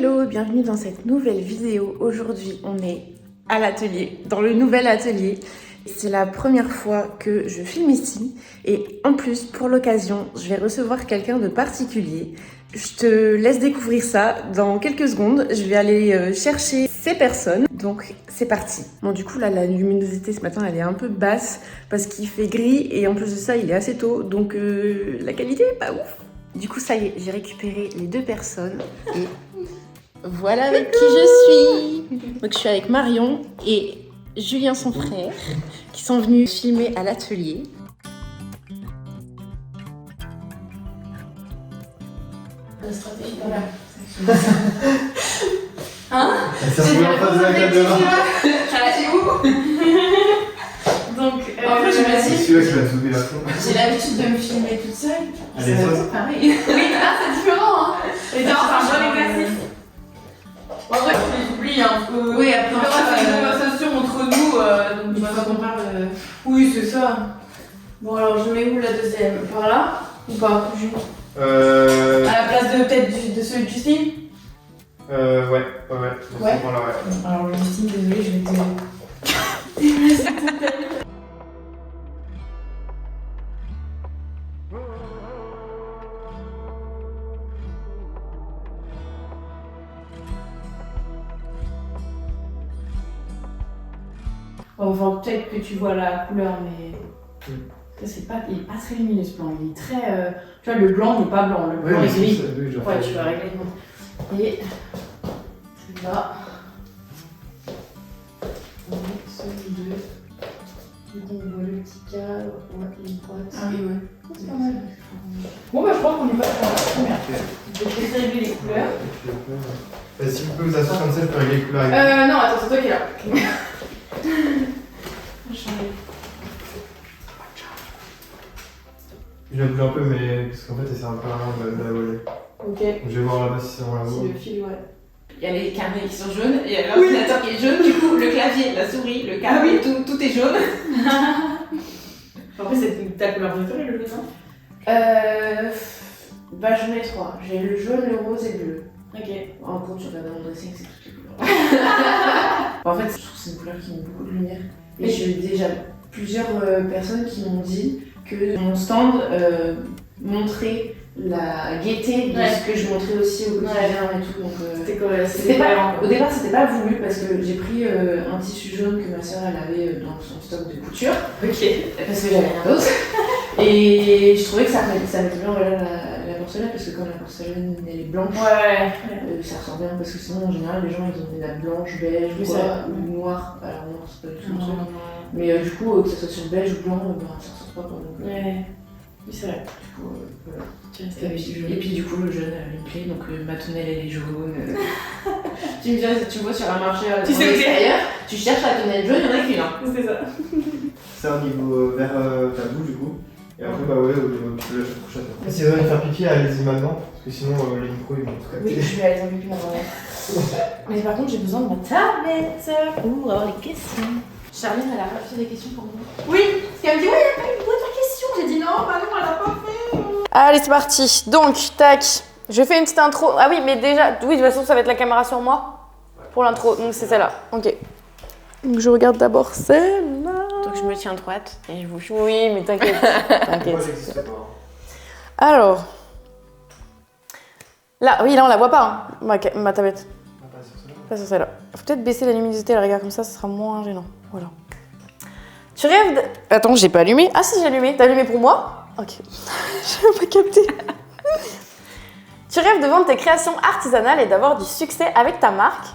Hello, bienvenue dans cette nouvelle vidéo. Aujourd'hui, on est à l'atelier, dans le nouvel atelier. C'est la première fois que je filme ici et en plus, pour l'occasion, je vais recevoir quelqu'un de particulier. Je te laisse découvrir ça dans quelques secondes. Je vais aller chercher ces personnes. Donc, c'est parti. Bon, du coup, là, la luminosité ce matin, elle est un peu basse parce qu'il fait gris et en plus de ça, il est assez tôt. Donc, la qualité est pas ouf. Du coup, ça y est, j'ai récupéré les deux personnes et voilà avec qui je suis. Donc, je suis avec Marion et Julien, son frère, qui sont venus filmer à l'atelier. La stratégie, voilà. Hein? C'est la face de la caméra. C'est où? Donc, en fait, je me dis. C'est celui-là qui va sauver la fin. J'ai l'habitude de me filmer toute seule. Allez, C'est saute. pareil. Oui, là, c'est différent. Hein. Et c'est un bon exercice. En vrai, j'oublie un peu. Oui, après, on fera une conversation entre nous. Donc, une fois qu'on parle. Oui, c'est ça. Bon, alors, je mets où la deuxième? Par là? Ou pas? À la place de peut-être de celui de Justine? Ouais. Ouais. Voilà, ouais. Alors, Justine, désolée, je vais te. Enfin, peut-être que tu vois la couleur, mais. Ça, c'est pas, il est pas très lumineux ce blanc. Il est très. Tu vois, le blanc n'est pas blanc, le blanc est gris. Ouais, tu vas régler. Et. Là. On met celui-là. Donc, on voit le petit cadre, ouais, une droite. Ah oui, ouais. C'est pas mal. Bon, bah, je crois qu'on est pas très bien. Je vais essayer de régler les couleurs. Si vous pouvez vous asseoir comme ça, je peux régler les couleurs. Non, attends, c'est toi qui es là. Je la bouge un peu, mais parce qu'en fait, c'est un peu la main de la volée. Ok. Donc, je vais voir là-bas si c'est vraiment la Si voie. le fil, ouais. Il y a les carnets qui sont jaunes, il y a l'ordinateur qui est jaune, du coup, le clavier, la souris, le carnet, tout est jaune. En fait, c'est ta couleur préférée, le jaune, non? Bah, j'en ai trois. J'ai le jaune, le rose et le bleu. Ok. En gros, tu regardes dans mon dressing, c'est toutes les couleurs. En fait, je trouve que c'est une couleur qui met beaucoup de lumière. Et j'ai eu déjà plusieurs personnes qui m'ont dit que mon stand montrait la gaieté de ce que je montrais aussi au quotidien et tout. Donc, au départ, c'était pas voulu parce que j'ai pris un tissu jaune que ma soeur elle avait dans son stock de couture. Ok. Parce que j'avais rien d'autre. Et je trouvais que ça mettait bien la porcelaine parce que comme la porcelaine elle est blanche, ça ressort bien parce que sinon en général les gens ils ont des nappes blanches, beige, ou noires. Alors non, c'est pas du tout mon truc. Mais du coup, que ça soit sur beige ou blanc, ça ressort pas quoi. Donc, oui, c'est vrai. Du coup, voilà. Et puis du coup, le jaune avait une clé, donc ma tonnelle elle est jaune. Tu me dirais, tu vois sur un marché à l'extérieur, tu cherches la tonnelle jaune, il y en a qu'une. C'est ça. C'est au niveau vers ta bouche, du coup. Et après, bah ouais, au niveau de la prochaine. Si vous allez faire pipi, allez-y maintenant, parce que sinon les micros ils vont tout capter. Oui, je vais aller faire pipi maintenant. Mais par contre, j'ai besoin de ma tablette pour avoir les questions. Charline, elle a pas fait des questions pour moi. Oui, parce qu'elle me dit, ouais, il n'y a pas eu d'autres questions. J'ai dit non, bah non, elle a pas fait. Allez, c'est parti. Donc, tac. Je fais une petite intro. Ah oui, mais déjà, oui, de toute façon, ça va être la caméra sur moi pour l'intro. Donc, c'est celle-là. Ok. Donc, je regarde d'abord celle-là. Donc, je me tiens droite et je vous filme. Oui, mais t'inquiète. Moi j'existe pas. Alors. Là, oui, là, on la voit pas, hein, ma tablette. Pas sur celle-là. Pas sur celle-là. Faut peut-être baisser la luminosité, la regarde comme ça sera moins gênant. Voilà. Tu rêves de... Attends, j'ai pas allumé. Ah si, j'ai allumé. T'as allumé pour moi? Ok. Je n'ai pas capté. Tu rêves de vendre tes créations artisanales et d'avoir du succès avec ta marque?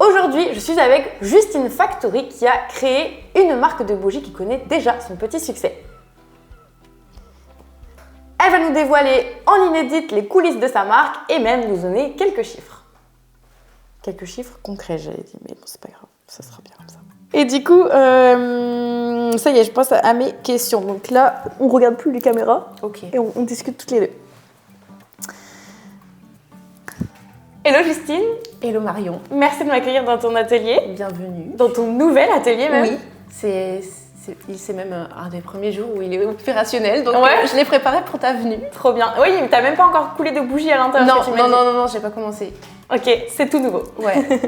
Aujourd'hui, je suis avec Justine Factory qui a créé une marque de bougies qui connaît déjà son petit succès. Elle va nous dévoiler en inédite les coulisses de sa marque et même nous donner quelques chiffres. Quelques chiffres concrets, j'allais dire, mais bon, c'est pas grave, ça sera bien comme ça. Et du coup, ça y est, je passe à mes questions. Donc là, on regarde plus les caméras. Ok. Et on discute toutes les deux. Hello Justine. Hello Marion. Merci de m'accueillir dans ton atelier. Bienvenue. Dans ton nouvel atelier même. Oui, c'est c'est même un des premiers jours où il est opérationnel, donc Ouais. je l'ai préparé pour ta venue. Trop bien. Oui, mais t'as même pas encore coulé de bougies à l'intérieur. Non, ce que tu m'as non, dit. non, j'ai pas commencé. Ok, c'est tout nouveau. Ouais.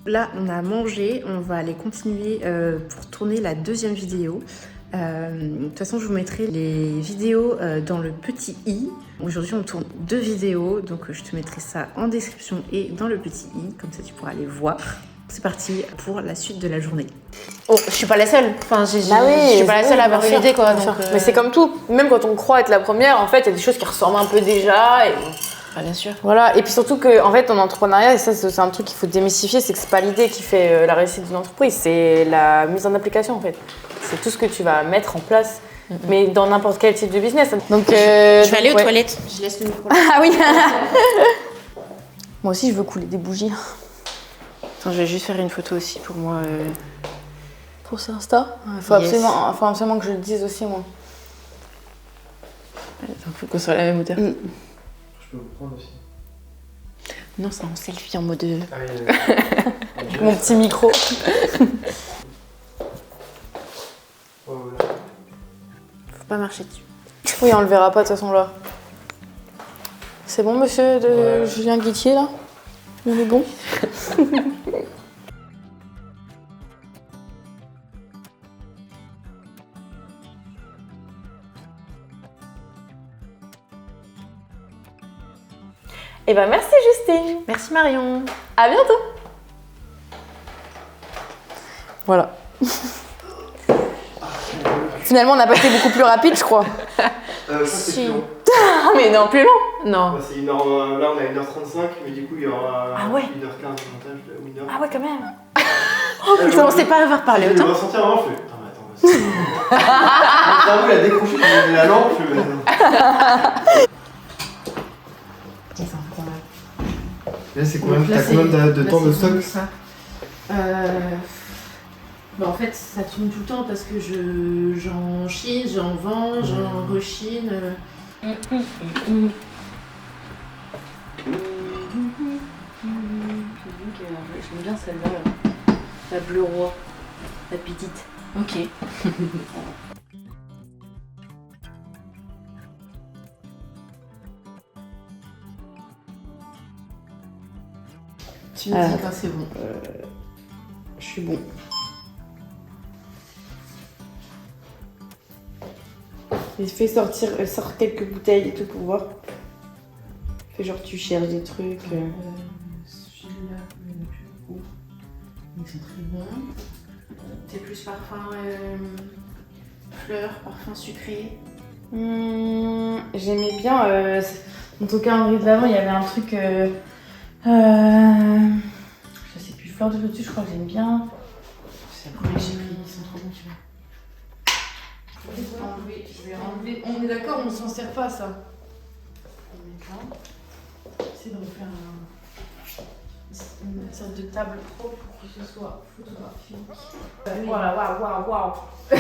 Là, on a mangé, on va aller continuer pour tourner la deuxième vidéo. De toute façon, je vous mettrai les vidéos dans le petit i. Aujourd'hui, on tourne 2 vidéos, donc je te mettrai ça en description et dans le petit i, comme ça tu pourras les voir. C'est parti pour la suite de la journée. Oh, je suis pas la seule. Enfin, je suis pas la seule à avoir une idée, quoi. bien Donc, sûr. Mais c'est comme tout. Même quand on croit être la première, en fait, il y a des choses qui ressemblent un peu déjà. Et... Ah, bien sûr. Voilà. Et puis surtout que, en fait, en entrepreneuriat, et ça, c'est un truc qu'il faut démystifier, c'est que c'est pas l'idée qui fait la réussite d'une entreprise, c'est la mise en application, en fait. C'est tout ce que tu vas mettre en place, mais dans n'importe quel type de business. Donc, Je vais aller aux toilettes. Je laisse le micro. Ah oui. Moi aussi, je veux couler des bougies. Attends, je vais juste faire une photo aussi pour moi. Pour ça, Insta. Faut Yes. absolument que je le dise aussi, moi. Attends, faut qu'on soit à la même hauteur. Je peux vous prendre aussi. Non, c'est en selfie en mode. Ah oui, Mon petit micro. Oh, voilà. Faut pas marcher dessus. Oui, on le verra pas de toute façon là. C'est bon, monsieur de Ouais. Julien Guittier, là? On est bon? Eh ben merci Justine. Merci Marion. À bientôt. Voilà. Finalement, on n'a pas été beaucoup plus rapide, je crois. Ça, c'est Si. plus long. Ah mais non, plus long. Non. Bah, c'est une heure, là, on a 1h35, mais du coup, il y aura Ah ouais. 1h15 de montage ou 1h. Ah ouais, quand même. Je pensais pas avoir parlé Je autant. vais ressentir vraiment, je fais. Attends, mais attends, mon cerveau, il a décroché, il a mis la lampe, je fais. Là, c'est combien Donc là, t'as combien de là, temps de c'est stock vraiment ça. Bah, en fait, ça tourne tout le temps parce que j'en chine, j'en vends, j'en rechine. J'aime bien celle-là. La bleu roi. La petite. Ok. Tu me dis quand c'est bon. Je suis bon. Et fais sortir, sors quelques bouteilles et tout pour voir. Fais genre tu cherches des trucs. Celui-là, il n'y en a plus beaucoup. Ils sont très bons. C'est plus parfum fleurs, parfum sucré. J'aimais bien. En tout cas, Henri de l'Avant, il y avait un truc. Je sais plus, fleur de lotus, je crois que j'aime bien. C'est la première que j'ai pris, ils sont trop bons, tu vois. Je vais enlever. On est d'accord, on s'en sert pas ça. C'est de refaire Une sorte de table pro pour que ce soit photographique. Voilà, waouh. Ouais,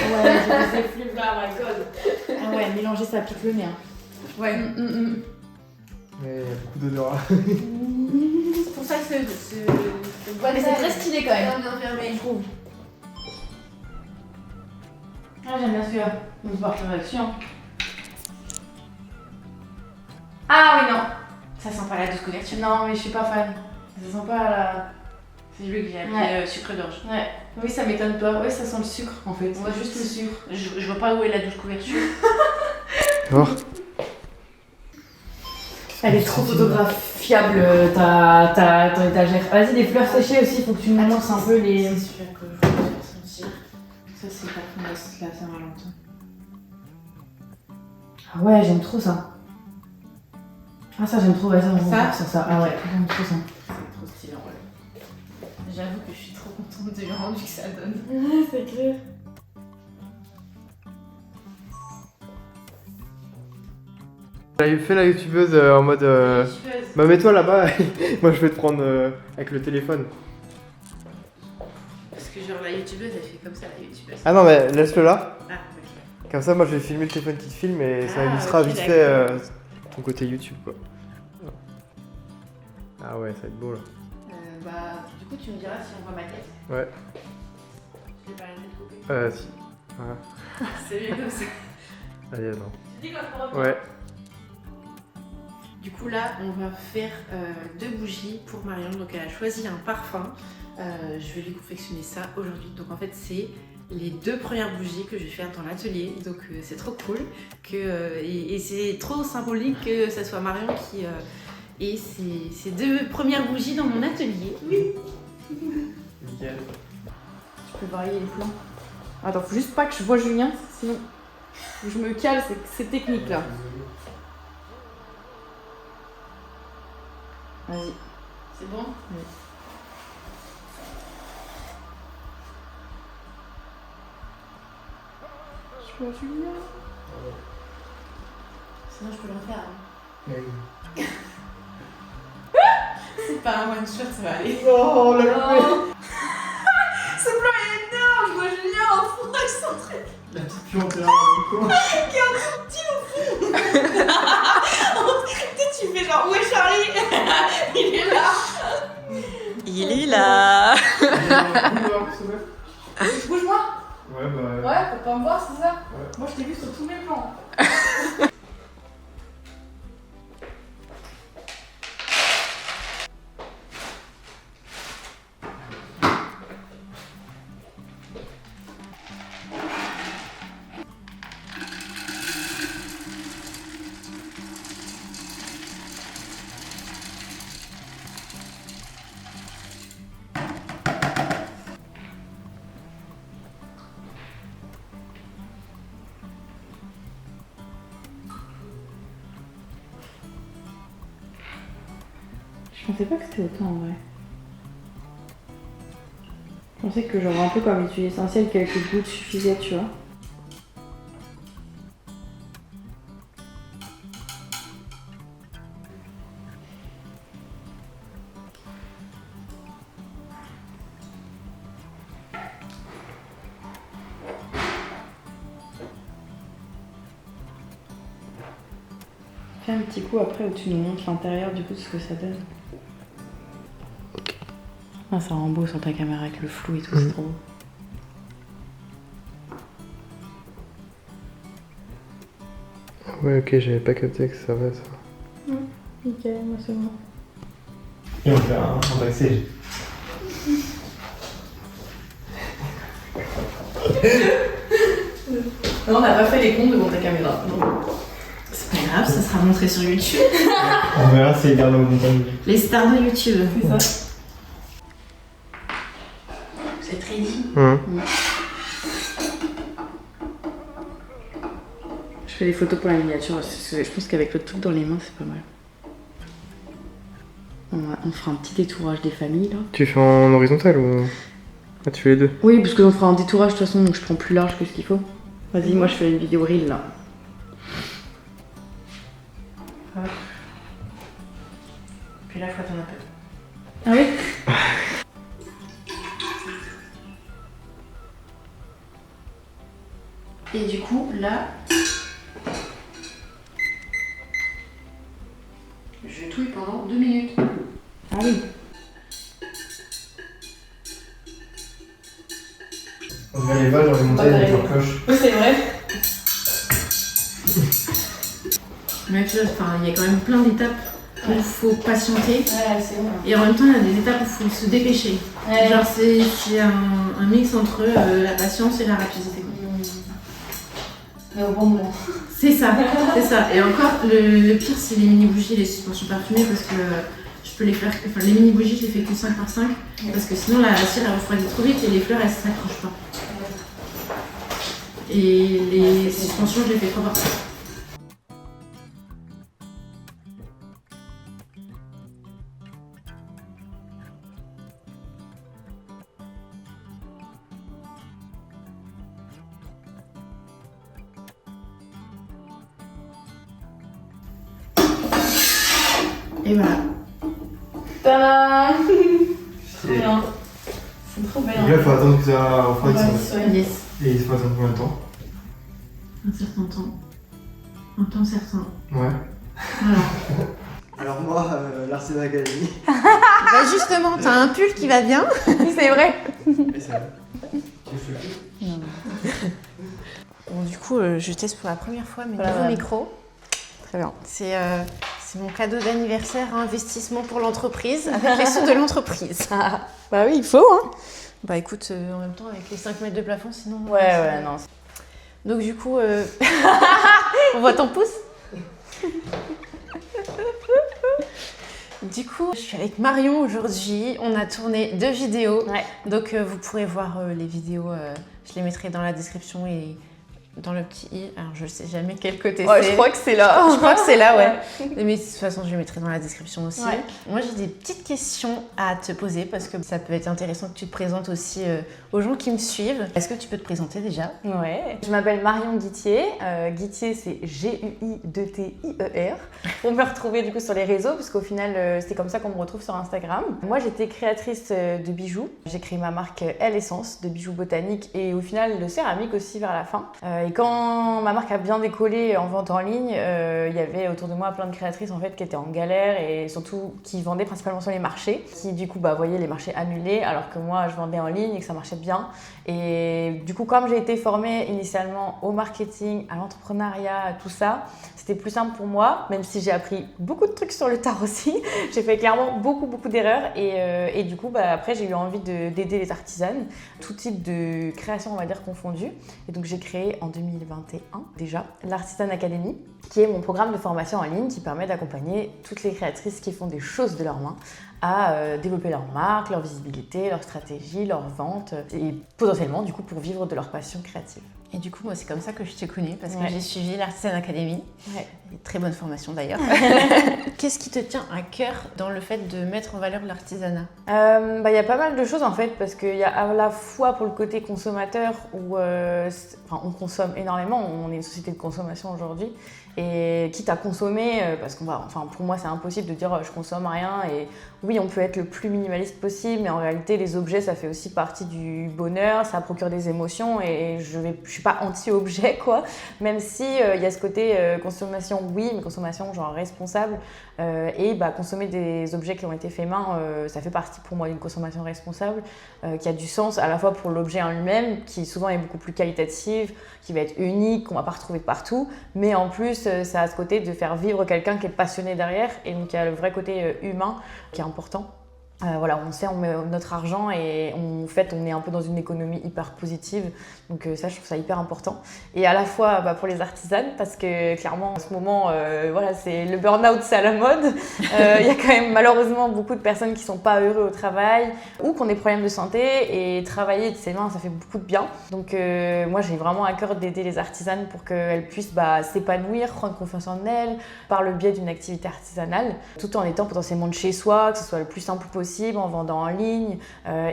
j'ai des flux là, my god. Ah ouais, mélanger ça pique le nez. Ouais. Mais il y a beaucoup d'odorat. C'est pour ça que ce boîte Mais c'est très stylé quand même. bien fermé, je trouve. Ah, j'aime bien celui-là. On se partira dessus. Hein. Ah oui, non. Ça sent pas la douce couverture. Non, mais je suis pas fan. Ça sent pas la. C'est lui que j'ai appelé Ouais. sucre d'orge. Ouais. Oui, ça m'étonne pas. Oui, ça sent le sucre en fait. Ouais, C'est juste le sucre. Je vois pas où est la douce couverture. Voir. Elle est trop photographiable, ton étagère. Vas-y, des fleurs séchées aussi, faut que tu nous montres un peu les. C'est celui-là que je veux faire sentir. Ça, c'est pas comme la Saint-Valentin. Ah ouais, j'aime trop ça. Ah, ça, j'aime trop. Ouais, ça. Ah ouais, j'aime trop ça. C'est trop stylé en vrai. J'avoue que je suis trop contente du rendu que ça donne. C'est clair. J'avais fait la youtubeuse en mode. Bah, mets-toi là-bas, moi je vais te prendre avec le téléphone. Parce que genre la youtubeuse elle fait comme ça, la youtubeuse. Ah non, mais laisse-le là. Ah, ok. Comme ça, moi je vais filmer le téléphone qui te filme et ça Ah, illustrera ok, vite fait d'accord. ton côté YouTube quoi. Ah ouais, ça va être beau là. Du coup, tu me diras si on voit ma tête. Ouais. Je vais pas la tête coupée. Si. Voilà. C'est mieux comme ça. Allez, attends. Tu dis quand je reviens. Ouais. Du coup, là, on va faire 2 bougies pour Marion. Donc, elle a choisi un parfum. Je vais lui confectionner ça aujourd'hui. Donc, en fait, c'est les 2 premières bougies que je vais faire dans l'atelier. Donc, c'est trop cool. Et c'est trop symbolique que ça soit Marion qui ait ces 2 premières bougies dans mon atelier. Oui. Nickel. Tu peux varier les plans. Attends, faut juste pas que je vois Julien, sinon faut que je me cale ces techniques là. Vas-y. C'est bon? Oui. Je vois Julien. Sinon, je peux le refaire. Hein. Oui. C'est pas un one shot, ça va aller. Oh, la coupée. Ce plan est énorme! Je vois Julien en fond excentré. La petite piante là, du coup. Tu fais genre, où est Charlie? Il est là. Il est là. Bouge-moi. Ouais, bah. Ouais, faut pas me voir, c'est ça? Ouais. Moi, je t'ai vu sur tous mes plans. Je pensais pas que c'était autant en vrai. Je pensais que genre un peu comme huile essentielle, quelques gouttes suffisaient, tu vois. Fais un petit coup après où tu nous montres l'intérieur du coup de ce que ça donne. Ah, ça rend beau sur ta caméra avec le flou et tout, c'est trop beau. Ouais, ok, j'avais pas capté que ça va ça. Nickel, moi c'est bon. Et on fait un backstage. Non, on n'a pas fait les comptes devant ta caméra. Non. C'est pas grave, ça sera montré sur YouTube. On verra si elle garde au montage. Les stars de YouTube, c'est ça. Vous êtes ready? Je fais des photos pour la miniature, parce que je pense qu'avec le truc dans les mains, c'est pas mal. On fera un petit détourage des familles là. Tu fais en horizontal ou. Ah, tu fais les deux? Oui, parce qu'on fera un détourage de toute façon, donc je prends plus large que ce qu'il faut. Vas-y, moi je fais une vidéo reel là. Hop. Puis là, il faut attendre un peu. Ah oui? Et du coup, là, je touille pendant 2 minutes. Ah oui. On dirait les vaches dans les montagnes avec leur cloche. Oui, c'est vrai. Mais tu vois, il y a quand même plein d'étapes où il faut patienter. Ouais, c'est bon. Et en même temps, il y a des étapes où il faut se dépêcher. Ouais. Genre, c'est un mix entre la patience et la rapidité. Mais au bon moment. C'est ça, c'est ça. Et encore, le pire, c'est les mini-bougies et les suspensions parfumées parce que je peux les faire. Enfin, les mini-bougies, je les fais que 5 par 5 parce que sinon, la cire, elle refroidit trop vite et les fleurs, elles s'accrochent pas. Et les suspensions, je les fais 3 par 3. Et voilà. Tadam! Et Bien. C'est trop bien. donc là, il faut attendre que ça refroidisse. Yes. Et il faut attendre combien de temps? Un certain temps. Un temps certain. Ouais. Voilà. Alors moi, l'Artisan Academy. Bah justement, t'as un pull qui va bien. C'est vrai. Et c'est vrai. Tu fais plus. Bon, du coup, je teste pour la première fois mes Voilà. nouveaux micros. Très bien. C'est mon cadeau d'anniversaire, investissement pour l'entreprise, avec les sous de l'entreprise. Bah oui, il faut, hein. Bah écoute, en même temps, avec les 5 mètres de plafond, sinon... Ouais, non. Donc du coup, on voit ton pouce. Du coup, je suis avec Marion aujourd'hui. On a tourné 2 vidéos. Ouais. Donc vous pourrez voir les vidéos. Je les mettrai dans la description et dans le petit i. Alors je sais jamais quel côté c'est. Je crois que c'est là. Je crois que c'est là, ouais. Mais de toute façon, je les mettrai dans la description aussi. Ouais. Moi, j'ai des petites questions à te poser parce que ça peut être intéressant que tu te présentes aussi aux gens qui me suivent. Est-ce que tu peux te présenter déjà? Ouais. Je m'appelle Marion Guittier. Guittier, c'est G-U-I-2-T-I-E-R. On me retrouver du coup sur les réseaux parce qu'au final, c'est comme ça qu'on me retrouve sur Instagram. Moi, j'étais créatrice de bijoux. J'ai créé ma marque Elle Essence de bijoux botaniques et au final de céramique aussi vers la fin. Et quand ma marque a bien décollé en vente en ligne, il y avait autour de moi plein de créatrices en fait qui étaient en galère et surtout qui vendaient principalement sur les marchés, qui du coup voyaient les marchés annulés alors que moi je vendais en ligne et que ça marchait bien. Et du coup, comme j'ai été formée initialement au marketing, à l'entrepreneuriat, à tout ça, c'était plus simple pour moi, même si j'ai appris beaucoup de trucs sur le tard aussi. J'ai fait clairement beaucoup d'erreurs et du coup, après, j'ai eu envie d'aider les artisanes, tout type de création, on va dire, confondue. Et donc, j'ai créé en 2021 déjà l'Artisan Academy, qui est mon programme de formation en ligne qui permet d'accompagner toutes les créatrices qui font des choses de leurs mains à développer leur marque, leur visibilité, leur stratégie, leur vente et potentiellement du coup pour vivre de leur passion créative. Et du coup, moi, c'est comme ça que je te connais parce que Ouais. j'ai suivi l'Artisan Academy. Ouais. Une très bonne formation d'ailleurs. Qu'est-ce qui te tient à cœur dans le fait de mettre en valeur l'artisanat? Y a pas mal de choses en fait parce qu'il y a à la fois pour le côté consommateur où on consomme énormément, on est une société de consommation aujourd'hui et quitte à consommer parce pour moi c'est impossible de dire je consomme rien et oui on peut être le plus minimaliste possible mais en réalité les objets ça fait aussi partie du bonheur, ça procure des émotions et je suis pas anti-objet quoi, même si il y a ce côté consommation oui mais consommation genre responsable consommer des objets qui ont été faits main ça fait partie pour moi d'une consommation responsable qui a du sens à la fois pour l'objet en lui-même qui souvent est beaucoup plus qualitative, qui va être unique, qu'on va pas retrouver partout mais en plus ça a ce côté de faire vivre quelqu'un qui est passionné derrière et donc il y a le vrai côté humain qui est important. On met notre argent et on est un peu dans une économie hyper positive. Donc ça, je trouve ça hyper important. Et à la fois pour les artisanes, parce que clairement, en ce moment, c'est le burn-out, c'est à la mode. Il y a quand même malheureusement beaucoup de personnes qui sont pas heureux au travail ou qui ont des problèmes de santé. Et travailler de ses mains, ça fait beaucoup de bien. Donc moi, j'ai vraiment à cœur d'aider les artisanes pour qu'elles puissent s'épanouir, prendre confiance en elles par le biais d'une activité artisanale, tout en étant potentiellement de chez soi, que ce soit le plus simple possible, en vendant en ligne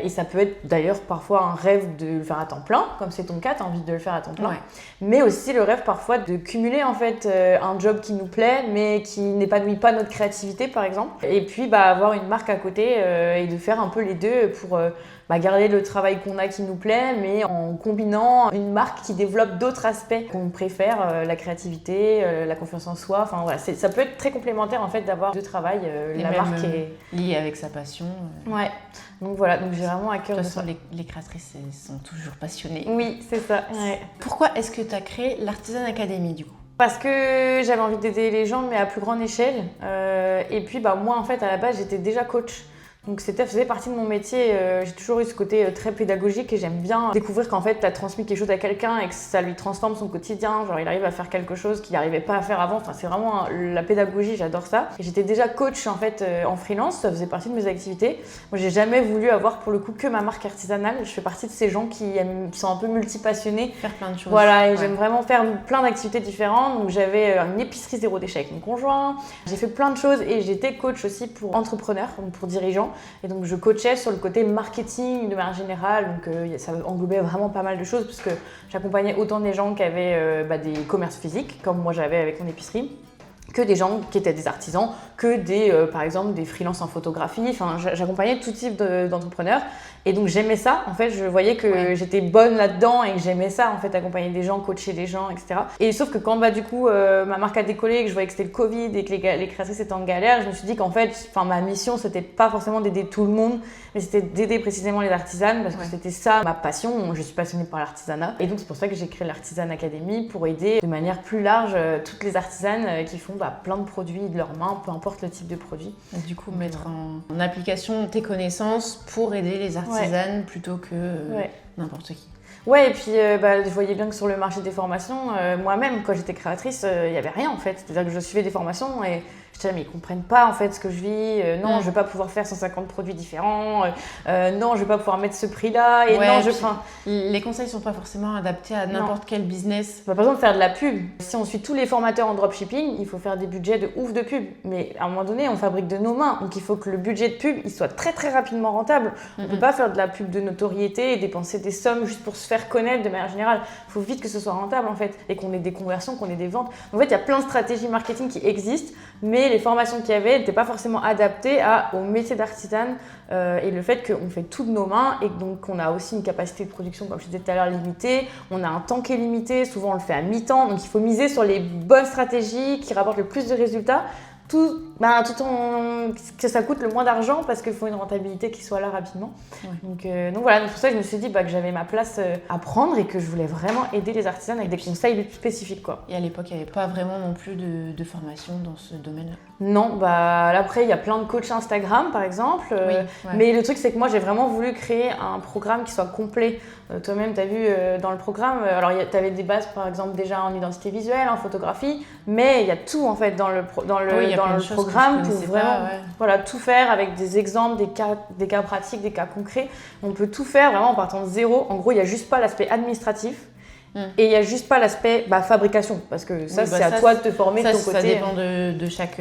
et ça peut être d'ailleurs parfois un rêve de le faire à temps plein comme c'est ton cas, tu as envie de le faire à temps plein mais aussi le rêve parfois de cumuler en fait un job qui nous plaît mais qui n'épanouit pas notre créativité par exemple et puis avoir une marque à côté et de faire un peu les deux pour garder le travail qu'on a qui nous plaît mais en combinant une marque qui développe d'autres aspects qu'on préfère, la créativité, la confiance en soi, ça peut être très complémentaire en fait d'avoir deux travail, la marque est liée avec sa passion. Ouais, donc voilà, donc j'ai vraiment à cœur de de toute façon, ça. les créatrices sont toujours passionnées. Oui, c'est ça. Ouais. Pourquoi est-ce que tu as créé l'Artisan Academy du coup? Parce que j'avais envie d'aider les gens mais à plus grande échelle et puis moi en fait à la base j'étais déjà coach. Donc ça faisait partie de mon métier, j'ai toujours eu ce côté très pédagogique et j'aime bien découvrir qu'en fait tu as transmis quelque chose à quelqu'un et que ça lui transforme son quotidien, genre il arrive à faire quelque chose qu'il n'arrivait pas à faire avant, c'est vraiment la pédagogie, j'adore ça. Et j'étais déjà coach en fait en freelance, ça faisait partie de mes activités. Moi j'ai jamais voulu avoir pour le coup que ma marque artisanale, je fais partie de ces gens qui sont un peu multipassionnés. Faire plein de choses. Voilà, et j'aime vraiment faire plein d'activités différentes, donc j'avais une épicerie zéro déchet avec mon conjoint, j'ai fait plein de choses et j'étais coach aussi pour entrepreneurs, donc pour dirigeants. Et donc je coachais sur le côté marketing de manière générale, donc ça englobait vraiment pas mal de choses parce que j'accompagnais autant des gens qui avaient des commerces physiques, comme moi j'avais avec mon épicerie, que des gens qui étaient des artisans, que des, par exemple, des freelances en photographie. Enfin, j'accompagnais tout type d'entrepreneurs. Et donc, j'aimais ça. En fait, je voyais que j'étais bonne là-dedans et que j'aimais ça, en fait, accompagner des gens, coacher des gens, etc. Et sauf que quand, du coup, ma marque a décollé et que je voyais que c'était le Covid et que les créatrices étaient en galère, je me suis dit qu'en fait, ma mission, c'était pas forcément d'aider tout le monde, mais c'était d'aider précisément les artisanes parce que c'était ça ma passion. Je suis passionnée par l'artisanat. Et donc, c'est pour ça que j'ai créé l'Artisan Academy pour aider de manière plus large toutes les artisanes qui font plein de produits de leurs mains, peu importe le type de produit. Et du coup, mettre en application tes connaissances pour aider les artisanes plutôt que n'importe qui. Ouais, et puis je voyais bien que sur le marché des formations, moi-même, quand j'étais créatrice, il n'y avait rien en fait. C'est-à-dire que je suivais des formations et je disais, mais ils comprennent pas en fait ce que je vis. Non, je vais pas pouvoir faire 150 produits différents. Non, je vais pas pouvoir mettre ce prix-là. Et les conseils sont pas forcément adaptés à n'importe quel business. Par exemple, faire de la pub. Si on suit tous les formateurs en dropshipping, il faut faire des budgets de ouf de pub. Mais à un moment donné, on fabrique de nos mains. Donc il faut que le budget de pub, il soit très très rapidement rentable. On peut pas faire de la pub de notoriété et dépenser des sommes juste pour se faire connaître de manière générale. Il faut vite que ce soit rentable en fait et qu'on ait des conversions, qu'on ait des ventes. En fait, il y a plein de stratégies marketing qui existent, mais les formations qu'il y avait n'étaient pas forcément adaptées au métier d'artisane et le fait qu'on fait tout de nos mains et donc on a aussi une capacité de production, comme je disais tout à l'heure, limitée. On a un temps qui est limité, souvent on le fait à mi-temps, donc il faut miser sur les bonnes stratégies qui rapportent le plus de résultats. Tout que ça coûte le moins d'argent parce qu'il faut une rentabilité qui soit là rapidement. Donc voilà, c'est pour ça que je me suis dit que j'avais ma place à prendre et que je voulais vraiment aider les artisans avec des conseils spécifiques, quoi. Et à l'époque, il n'y avait pas vraiment non plus de formation dans ce domaine-là. Non, après il y a plein de coachs Instagram par exemple, mais le truc c'est que moi j'ai vraiment voulu créer un programme qui soit complet. Toi-même, tu as vu dans le programme, alors tu avais des bases par exemple déjà en identité visuelle, en photographie, mais il y a tout en fait dans le programme pour vraiment tout faire avec des exemples, des cas pratiques, des cas concrets. On peut tout faire vraiment en partant de zéro. En gros, il n'y a juste pas l'aspect administratif. Et il n'y a juste pas l'aspect fabrication, parce que c'est à toi de te former de ton côté. Ça dépend de chaque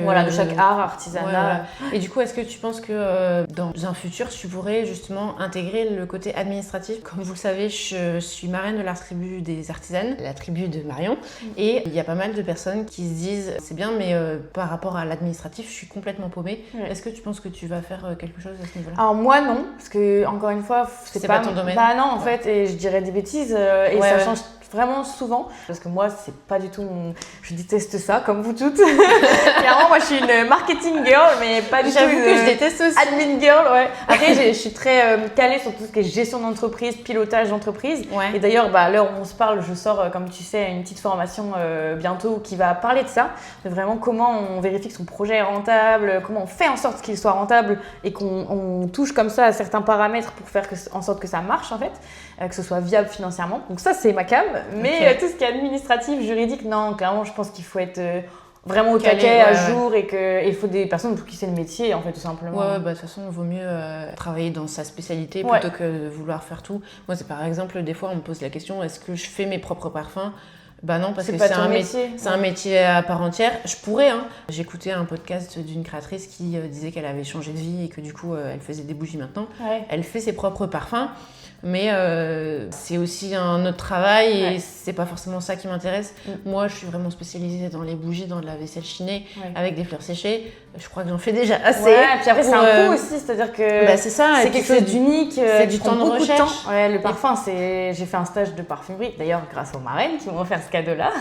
art, artisanat. Et du coup, est-ce que tu penses que dans un futur, tu pourrais justement intégrer le côté administratif? Comme vous le savez, je suis marraine de la tribu des artisanes, la tribu de Marion, et il y a pas mal de personnes qui se disent c'est bien, mais par rapport à l'administratif, je suis complètement paumée. Est-ce que tu penses que tu vas faire quelque chose à ce niveau-là? Alors moi non, parce que encore une fois, c'est pas ton domaine. Non, en fait, et je dirais des bêtises, et ça change vraiment souvent, parce que moi c'est pas du tout je déteste ça comme vous toutes. Clairement moi je suis une marketing girl mais pas du tout que je déteste aussi admin girl. Après je suis très calée sur tout ce qui est gestion d'entreprise, pilotage d'entreprise, et d'ailleurs à l'heure où on se parle je sors comme tu sais une petite formation bientôt qui va parler de ça, de vraiment comment on vérifie que son projet est rentable, comment on fait en sorte qu'il soit rentable et qu'on touche comme ça à certains paramètres pour faire en sorte que ça marche en fait, que ce soit viable financièrement. Donc ça c'est ma cam. Mais tout ce qui est administratif, juridique, non, clairement, je pense qu'il faut être vraiment au taquet, à jour, et qu'il faut des personnes pour qui c'est le métier, en fait, tout simplement. De toute façon, il vaut mieux travailler dans sa spécialité plutôt que de vouloir faire tout. Moi, c'est par exemple, des fois, on me pose la question, est-ce que je fais mes propres parfums ? Non, parce que c'est un métier. C'est un métier à part entière. Je pourrais, J'écoutais un podcast d'une créatrice qui disait qu'elle avait changé de vie et que du coup, elle faisait des bougies maintenant. Elle fait ses propres parfums. Mais c'est aussi un autre travail et c'est pas forcément ça qui m'intéresse. Moi, je suis vraiment spécialisée dans les bougies, dans de la vaisselle chinée avec des fleurs séchées. Je crois que j'en fais déjà assez. Puis après, c'est un coût aussi, c'est-à-dire que c'est ça. C'est quelque chose d'unique. C'est du temps de recherche. Le parfum, j'ai fait un stage de parfumerie, d'ailleurs grâce aux marraines qui m'ont offert ce cadeau-là.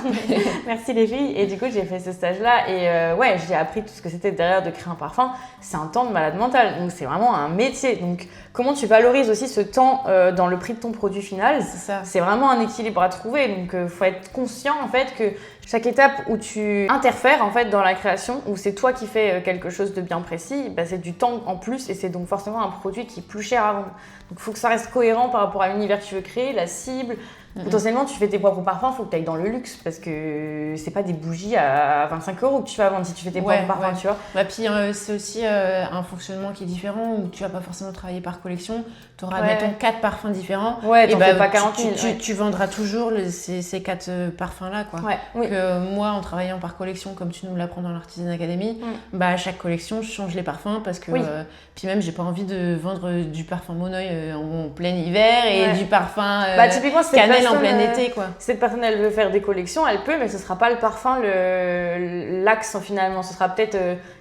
Merci les filles. Et du coup, j'ai fait ce stage-là et j'ai appris tout ce que c'était derrière de créer un parfum. C'est un temps de malade mental, donc c'est vraiment un métier. Donc comment tu valorises aussi ce temps dans le prix de ton produit final, c'est vraiment un équilibre à trouver. Donc il faut être conscient en fait que chaque étape où tu interfères en fait dans la création, où c'est toi qui fais quelque chose de bien précis, c'est du temps en plus et c'est donc forcément un produit qui est plus cher à vendre. Donc il faut que ça reste cohérent par rapport à l'univers que tu veux créer, la cible. Potentiellement, tu fais tes propres parfums, il faut que tu ailles dans le luxe parce que c'est pas des bougies à 25 € que tu vas vendre si tu fais tes propres parfums, tu vois. Puis c'est aussi un fonctionnement qui est différent où tu vas pas forcément travailler par collection. Tu auras, mettons, 4 parfums différents. T'en fais pas 40 000. Tu vendras toujours ces 4 parfums-là, quoi. Que moi, en travaillant par collection, comme tu nous l'apprends dans l'Artisan Academy, à chaque collection, je change les parfums parce que. Puis même, j'ai pas envie de vendre du parfum Monoï en plein hiver et du parfum typiquement, c'est cannelle Belle en personne, plein été, quoi. si cette personne elle veut faire des collections, elle peut, mais ce sera pas le parfum l'axe finalement. Ce sera peut-être,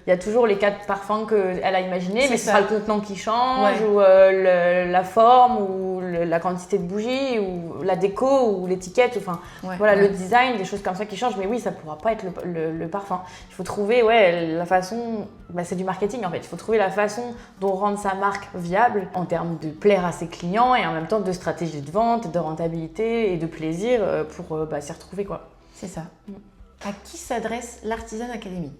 il y a toujours les 4 parfums qu'elle a imaginés, mais ce sera le contenant qui change, ou la forme, ou la quantité de bougies, ou la déco, ou l'étiquette, enfin voilà, le design, des choses comme ça qui changent. Mais oui, ça pourra pas être le parfum. Il faut trouver la façon, c'est du marketing en fait. Il faut trouver la façon dont rendre sa marque viable en termes de plaire à ses clients et en même temps de stratégie de vente, de rentabilité et de plaisir pour s'y retrouver quoi. C'est ça. À qui s'adresse l'Artisan Academy?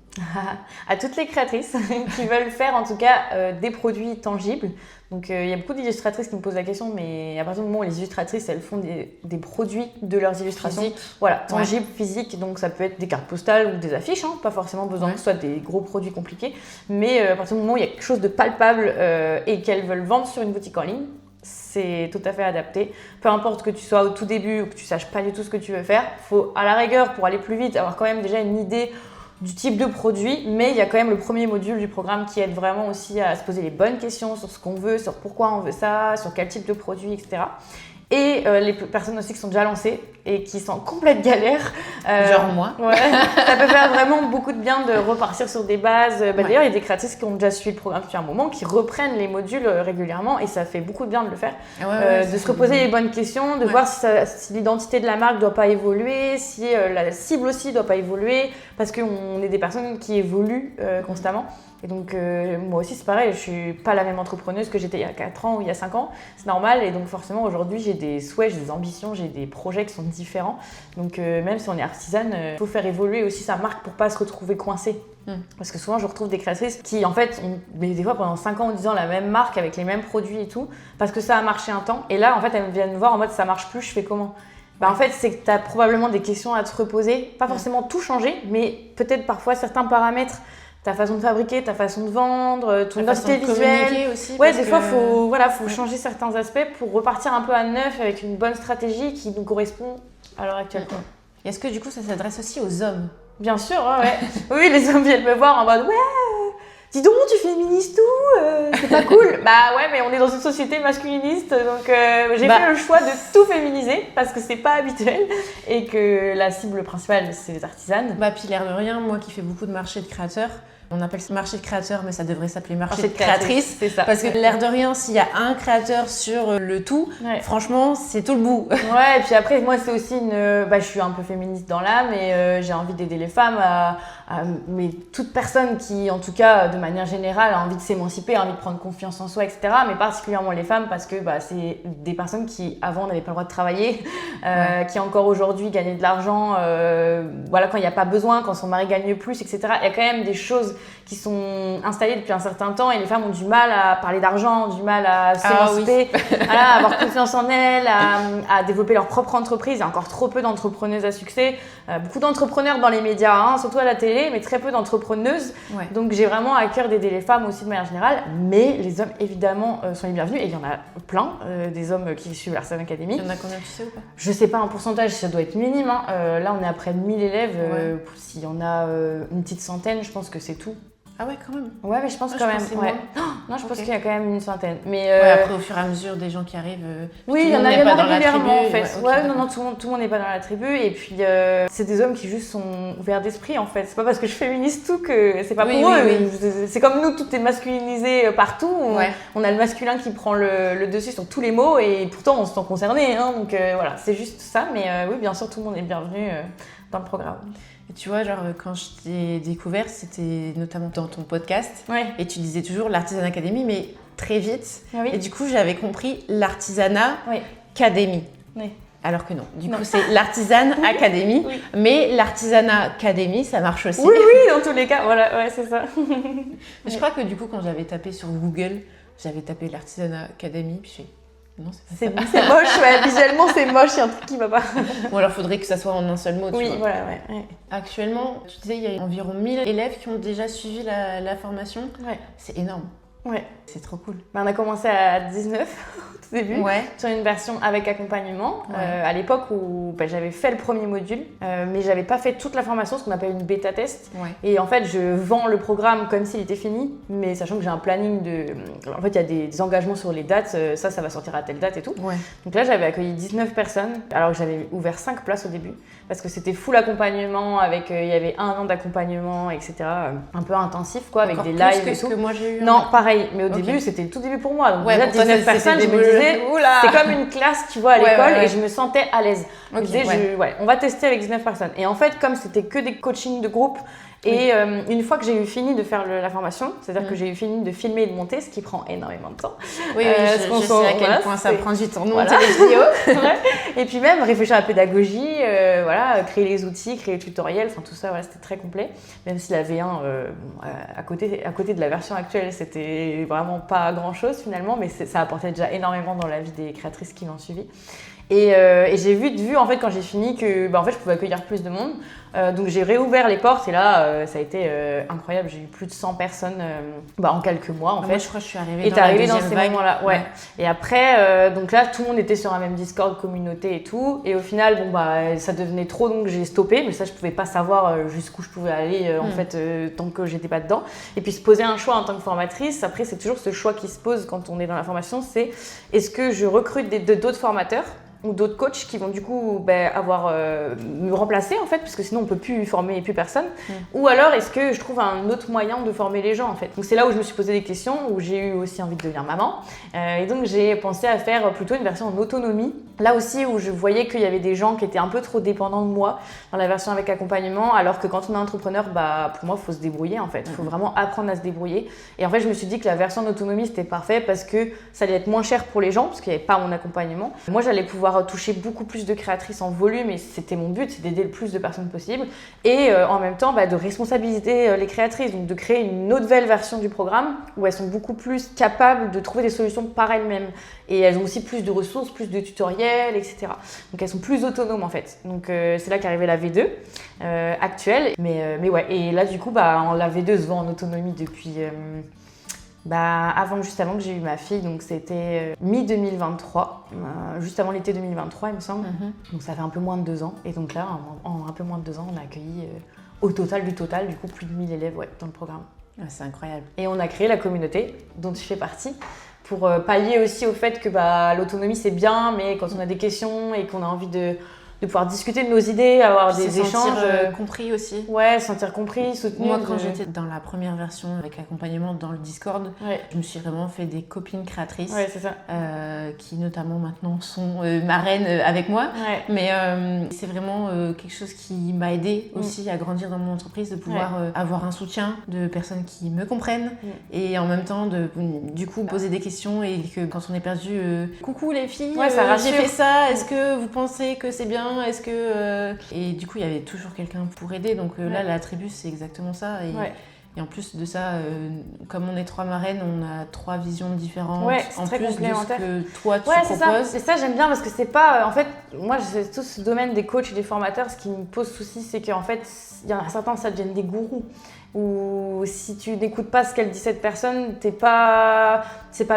À toutes les créatrices qui veulent faire en tout cas des produits tangibles. Donc il y a beaucoup d'illustratrices qui me posent la question, mais à partir du moment où les illustratrices elles font des produits de leurs illustrations, voilà, tangibles, physiques, donc ça peut être des cartes postales ou des affiches, pas forcément besoin que ce soit des gros produits compliqués, mais à partir du moment où il y a quelque chose de palpable et qu'elles veulent vendre sur une boutique en ligne, c'est tout à fait adapté. Peu importe que tu sois au tout début ou que tu saches pas du tout ce que tu veux faire, faut à la rigueur, pour aller plus vite, avoir quand même déjà une idée du type de produit, mais il y a quand même le premier module du programme qui aide vraiment aussi à se poser les bonnes questions sur ce qu'on veut, sur pourquoi on veut ça, sur quel type de produit, etc. Et les personnes aussi qui sont déjà lancées et qui sont en complète galère. Genre moi. Ouais, ça peut faire vraiment beaucoup de bien de repartir sur des bases. D'ailleurs, il y a des créatrices qui ont déjà suivi le programme depuis un moment, qui reprennent les modules régulièrement et ça fait beaucoup de bien de le faire. De se reposer les bonnes questions, de voir si l'identité de la marque ne doit pas évoluer, si la cible aussi ne doit pas évoluer, parce qu'on est des personnes qui évoluent constamment. Et donc, moi aussi, c'est pareil, je suis pas la même entrepreneuse que j'étais il y a 4 ans ou il y a 5 ans. C'est normal. Et donc, forcément, aujourd'hui, j'ai des souhaits, j'ai des ambitions, j'ai des projets qui sont différents. Donc, même si on est artisane, il faut faire évoluer aussi sa marque pour pas se retrouver coincée. Parce que souvent, je retrouve des créatrices qui, en fait, mais des fois, pendant 5 ans ou 10 ans, la même marque avec les mêmes produits et tout, parce que ça a marché un temps. Et là, en fait, elles viennent me voir en mode, ça marche plus, je fais comment ? En fait, c'est que tu as probablement des questions à te reposer. Pas forcément tout changer, mais peut-être parfois certains paramètres. Ta façon de fabriquer, ta façon de vendre, ton identité visuelle. Aussi, ouais, des fois, faut changer certains aspects pour repartir un peu à neuf avec une bonne stratégie qui nous correspond à l'heure actuelle. Est-ce que du coup, ça s'adresse aussi aux hommes? Bien sûr, ouais. Oui, les hommes viennent me voir en mode dis donc, tu féminises tout, c'est pas cool. Bah ouais, mais on est dans une société masculiniste, donc j'ai fait le choix de tout féminiser parce que c'est pas habituel et que la cible principale, c'est les artisanes. Puis l'air de rien, moi qui fais beaucoup de marchés de créateurs, on appelle ça marché de créateurs, mais ça devrait s'appeler marché de créatrices. C'est ça. Parce que l'air de rien, s'il y a un créateur sur le tout, franchement, c'est tout le bout. Ouais, et puis après, moi, c'est aussi je suis un peu féministe dans l'âme et j'ai envie d'aider les femmes mais toute personne qui, en tout cas, de manière générale, a envie de s'émanciper, a envie de prendre confiance en soi, etc. Mais particulièrement les femmes parce que c'est des personnes qui, avant, n'avaient pas le droit de travailler, qui encore aujourd'hui gagnaient de l'argent, quand il n'y a pas besoin, quand son mari gagne plus, etc. Il y a quand même des choses qui sont installées depuis un certain temps et les femmes ont du mal à parler d'argent, du mal à s'émanciper, à avoir confiance en elles, à développer leur propre entreprise. Il y a encore trop peu d'entrepreneuses à succès, beaucoup d'entrepreneurs dans les médias, surtout à la télé, mais très peu d'entrepreneuses. Donc j'ai vraiment à cœur d'aider les femmes aussi de manière générale, mais les hommes évidemment sont les bienvenus et il y en a plein, des hommes qui suivent l'Artisan Academy. Il y en a combien, tu sais ou pas? Je sais pas un pourcentage, ça doit être minime. Là on est à près de 1000 élèves, s'il y en a une petite centaine, je pense que c'est tout. Ah ouais, quand même. Ouais, mais je pense quand même. Non, je pense qu'il y a quand même une centaine. Mais après, au fur et à mesure des gens qui arrivent. Oui, il y en a régulièrement en fait. Non, tout le monde n'est pas dans la tribu. Et puis, c'est des hommes qui juste sont ouverts d'esprit en fait. C'est pas parce que je féminise tout que c'est pas pour eux. C'est comme nous, tout est masculinisé partout. On a le masculin qui prend le dessus sur tous les mots et pourtant on se sent concerné. Donc voilà, c'est juste ça. Mais oui, bien sûr, tout le monde est bienvenu dans le programme. Et tu vois, quand je t'ai découvert, c'était notamment dans ton podcast. Et tu disais toujours l'Artisan Academy, mais très vite. Et du coup, j'avais compris l'Artisanat Academy. Alors que non. Du coup, c'est l'Artisan Academy. Mais l'Artisanat Academy, ça marche aussi. Oui, dans tous les cas. Voilà, c'est ça. Je crois que du coup, quand j'avais tapé sur Google, j'avais tapé l'Artisanat Academy, puis je fais... Non, c'est moche, visuellement c'est moche, il y a un truc qui va pas. Bon, alors faudrait que ça soit en un seul mot. Oui, voilà, Actuellement, tu disais, il y a environ 1000 élèves qui ont déjà suivi la formation. C'est énorme. Ouais. C'est trop cool. On a commencé à 19 au tout début, sur une version avec accompagnement. À l'époque où j'avais fait le premier module, mais j'avais pas fait toute la formation, ce qu'on appelle une bêta test. Et en fait, je vends le programme comme s'il était fini, mais sachant que j'ai un planning de... En fait, il y a des engagements sur les dates, ça va sortir à telle date et tout. Donc là, j'avais accueilli 19 personnes, alors que j'avais ouvert 5 places au début, parce que c'était full accompagnement, avec il y avait 1 an d'accompagnement, etc. Un peu intensif, quoi, avec des lives et tout. Que moi j'ai eu. Non, pareil, mais au début, c'était le tout début pour moi. Donc déjà, 19 personnes, je me disais, c'est comme une classe, tu vois, à l'école, et je me sentais à l'aise. Je me disais, on va tester avec 19 personnes. Et en fait, comme c'était que des coachings de groupe, et une fois que j'ai eu fini de faire la formation, c'est-à-dire que j'ai eu fini de filmer et de monter, ce qui prend énormément de temps. Je sais à quel point ça prend du temps de monter les vidéos. Et puis même réfléchir à la pédagogie, créer les outils, créer le tutoriel, enfin tout ça, c'était très complet. Même si la V1, à côté de la version actuelle, c'était vraiment pas grand-chose finalement, mais ça apportait déjà énormément dans la vie des créatrices qui m'ont suivi. Et j'ai vu en fait quand j'ai fini que en fait je pouvais accueillir plus de monde. Donc j'ai réouvert les portes et là ça a été incroyable. J'ai eu plus de 100 personnes en quelques mois en fait. Moi je crois que je suis arrivée et dans la deuxième dans ces vague. moments-là. Et après donc là tout le monde était sur un même Discord communauté et tout. Et au final ça devenait trop donc j'ai stoppé. Mais ça je pouvais pas savoir jusqu'où je pouvais aller en fait tant que j'étais pas dedans. Et puis se poser un choix en tant que formatrice. Après c'est toujours ce choix qui se pose quand on est dans la formation. C'est est-ce que je recrute d'autres formateurs ou d'autres coachs qui vont du coup me remplacer en fait, parce que sinon on peut plus former plus personne. Ou alors est-ce que je trouve un autre moyen de former les gens en fait. Donc c'est là où je me suis posé des questions, où j'ai eu aussi envie de devenir maman. Et donc j'ai pensé à faire plutôt une version en autonomie. Là aussi où je voyais qu'il y avait des gens qui étaient un peu trop dépendants de moi dans la version avec accompagnement, alors que quand on est entrepreneur, pour moi il faut se débrouiller en fait. Il faut vraiment apprendre à se débrouiller. Et en fait je me suis dit que la version en autonomie c'était parfait parce que ça allait être moins cher pour les gens, parce qu'il n'y avait pas mon accompagnement. Moi j'allais pouvoir toucher beaucoup plus de créatrices en volume et c'était mon but, c'est d'aider le plus de personnes possible et en même temps de responsabiliser les créatrices, donc de créer une nouvelle version du programme où elles sont beaucoup plus capables de trouver des solutions par elles-mêmes et elles ont aussi plus de ressources, plus de tutoriels, etc. Donc elles sont plus autonomes en fait. Donc c'est là qu'est arrivée la V2 actuelle, mais ouais, et là du coup la V2 se vend en autonomie depuis... juste avant que j'ai eu ma fille, donc c'était mi-2023, juste avant l'été 2023 il me semble. Donc ça fait un peu moins de 2 ans. Et donc là, en un peu moins de 2 ans, on a accueilli au total du coup plus de 1000 élèves dans le programme. C'est incroyable. Et on a créé la communauté dont tu fais partie pour pallier aussi au fait que l'autonomie c'est bien, mais quand on a des questions et qu'on a envie de pouvoir discuter de nos idées, avoir des échanges. Sentir compris aussi. Ouais, sentir compris, soutenu. Moi, quand j'étais dans la première version avec accompagnement dans le Discord, je me suis vraiment fait des copines créatrices. Ouais, c'est ça. Qui notamment maintenant sont marraines avec moi. Ouais. Mais c'est vraiment quelque chose qui m'a aidée aussi à grandir dans mon entreprise, de pouvoir avoir un soutien de personnes qui me comprennent et en même temps du coup poser des questions et que quand on est perdu, coucou les filles, j'ai fait ça, est-ce que vous pensez que c'est bien? Est-ce que et du coup il y avait toujours quelqu'un pour aider, donc là la tribu c'est exactement ça et en plus de ça comme on est 3 marraines, on a 3 visions différentes en plus de ce que toi tu proposes. C'est ça j'aime bien parce que c'est pas en fait moi c'est tout ce domaine des coachs et des formateurs, ce qui me pose souci c'est qu'en fait il y en a certains ça deviennent des gourous ou si tu n'écoutes pas ce qu'elle dit cette personne, c'est pas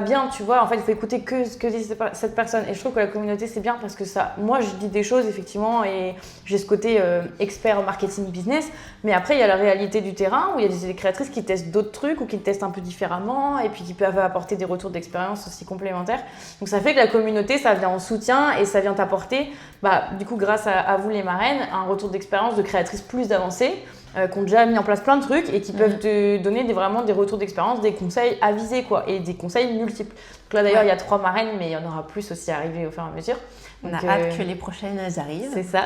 bien, tu vois. En fait, il faut écouter que ce que dit cette personne. Et je trouve que la communauté, c'est bien parce que moi, je dis des choses, effectivement, et j'ai ce côté expert en marketing business. Mais après, il y a la réalité du terrain où il y a des créatrices qui testent d'autres trucs ou qui le testent un peu différemment et puis qui peuvent apporter des retours d'expérience aussi complémentaires. Donc, ça fait que la communauté, ça vient en soutien et ça vient t'apporter, du coup, grâce à vous, les marraines, un retour d'expérience de créatrices plus avancées. Qui ont déjà mis en place plein de trucs et qui peuvent te donner vraiment des retours d'expérience, des conseils avisés et des conseils multiples. Donc là d'ailleurs il y a 3 marraines mais il y en aura plus aussi à arriver au fur et à mesure. On a hâte que les prochaines arrivent. C'est ça.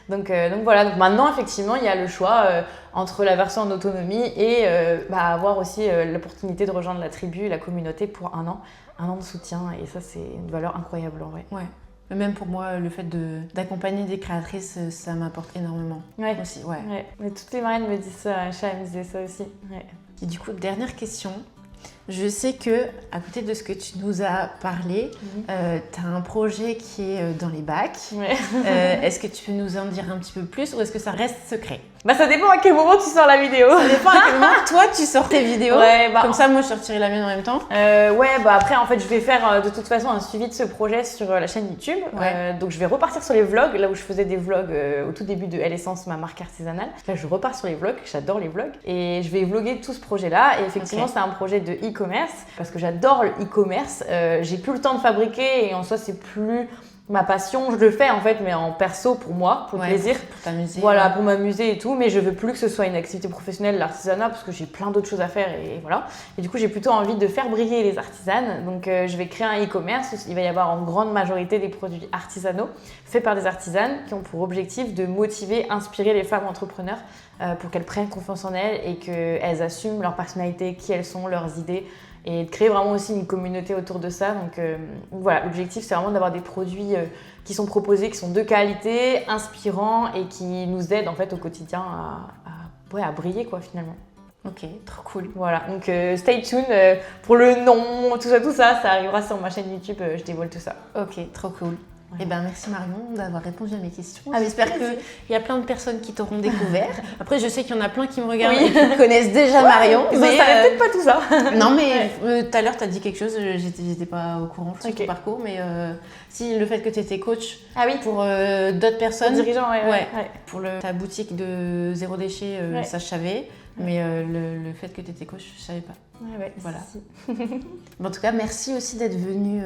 donc voilà, donc maintenant effectivement il y a le choix entre la version en autonomie et avoir aussi l'opportunité de rejoindre la tribu, la communauté pour un an de soutien et ça c'est une valeur incroyable en vrai. Ouais. Même pour moi, le fait d'accompagner des créatrices, ça m'apporte énormément aussi. Ouais. Mais toutes les marraines me disent ça, Cha me disait ça aussi. Et du coup, dernière question. Je sais que, à côté de ce que tu nous as parlé, tu as un projet qui est dans les bacs. Ouais. Est-ce que tu peux nous en dire un petit peu plus ou est-ce que ça reste secret? Bah ça dépend à quel moment tu sors la vidéo. Ça dépend à quel moment toi tu sors tes vidéos. Ouais, bah, comme ça, moi je sortirai la mienne en même temps. Ouais, bah après en fait je vais faire de toute façon un suivi de ce projet sur la chaîne YouTube. Ouais. Donc je vais repartir sur les vlogs, là où je faisais des vlogs au tout début de L'Essence, ma marque artisanale. Là je repars sur les vlogs, j'adore les vlogs. Et je vais vloguer tout ce projet-là. Et effectivement c'est un projet de e-commerce parce que j'adore le e-commerce. J'ai plus le temps de fabriquer et en soi c'est plus ma passion. Je le fais en fait mais en perso pour moi, pour le plaisir. Pour t'amuser. Voilà, pour m'amuser et tout, mais je veux plus que ce soit une activité professionnelle, l'artisanat, parce que j'ai plein d'autres choses à faire et voilà. Et du coup, j'ai plutôt envie de faire briller les artisanes. Donc, je vais créer un e-commerce où il va y avoir en grande majorité des produits artisanaux faits par des artisanes qui ont pour objectif de motiver, inspirer les femmes entrepreneurs pour qu'elles prennent confiance en elles et qu'elles assument leur personnalité, qui elles sont, leurs idées. Et de créer vraiment aussi une communauté autour de ça. Donc voilà, l'objectif c'est vraiment d'avoir des produits qui sont proposés, qui sont de qualité, inspirants et qui nous aident en fait au quotidien à briller quoi finalement. Ok, trop cool. Voilà, donc stay tuned pour le nom, tout ça arrivera sur ma chaîne YouTube, je dévoile tout ça. Ok, trop cool. Eh ben, merci Marion d'avoir répondu à mes questions. Avec J'espère plaisir. qu'il y a plein de personnes qui t'auront découvert. Après, je sais qu'il y en a plein qui me regardent et qui connaissent déjà Marion. Ils ne savaient peut-être pas tout ça. Non, mais tout à l'heure, tu as dit quelque chose, j'étais pas au courant sur ton parcours, mais si le fait que tu étais coach pour d'autres personnes, dirigeants, pour ta boutique de zéro déchet, ça je savais. Mais le fait que tu étais coach, je savais pas. Voilà. Mais en tout cas, merci aussi d'être venue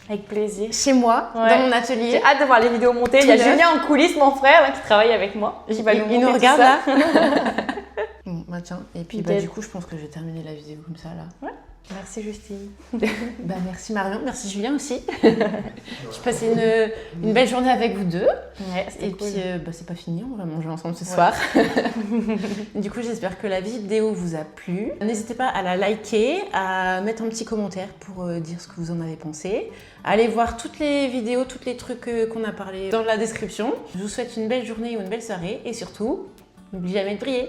avec plaisir. Chez moi, dans mon atelier. J'ai hâte de voir les vidéos montées. Il y a Julien en coulisses, mon frère, là, qui travaille avec moi. Il nous regarde là. Bon, bah tiens. Et puis du coup, je pense que je vais terminer la vidéo comme ça là. Ouais. Merci Justine. Bah merci Marion, merci Julien aussi. J'ai passé une belle journée avec vous deux. Ouais, et cool. Puis c'est pas fini, on va manger ensemble ce soir. Du coup, j'espère que la vidéo vous a plu. N'hésitez pas à la liker, à mettre un petit commentaire pour dire ce que vous en avez pensé. Allez voir toutes les vidéos, tous les trucs qu'on a parlé dans la description. Je vous souhaite une belle journée ou une belle soirée et surtout, n'oubliez jamais de briller.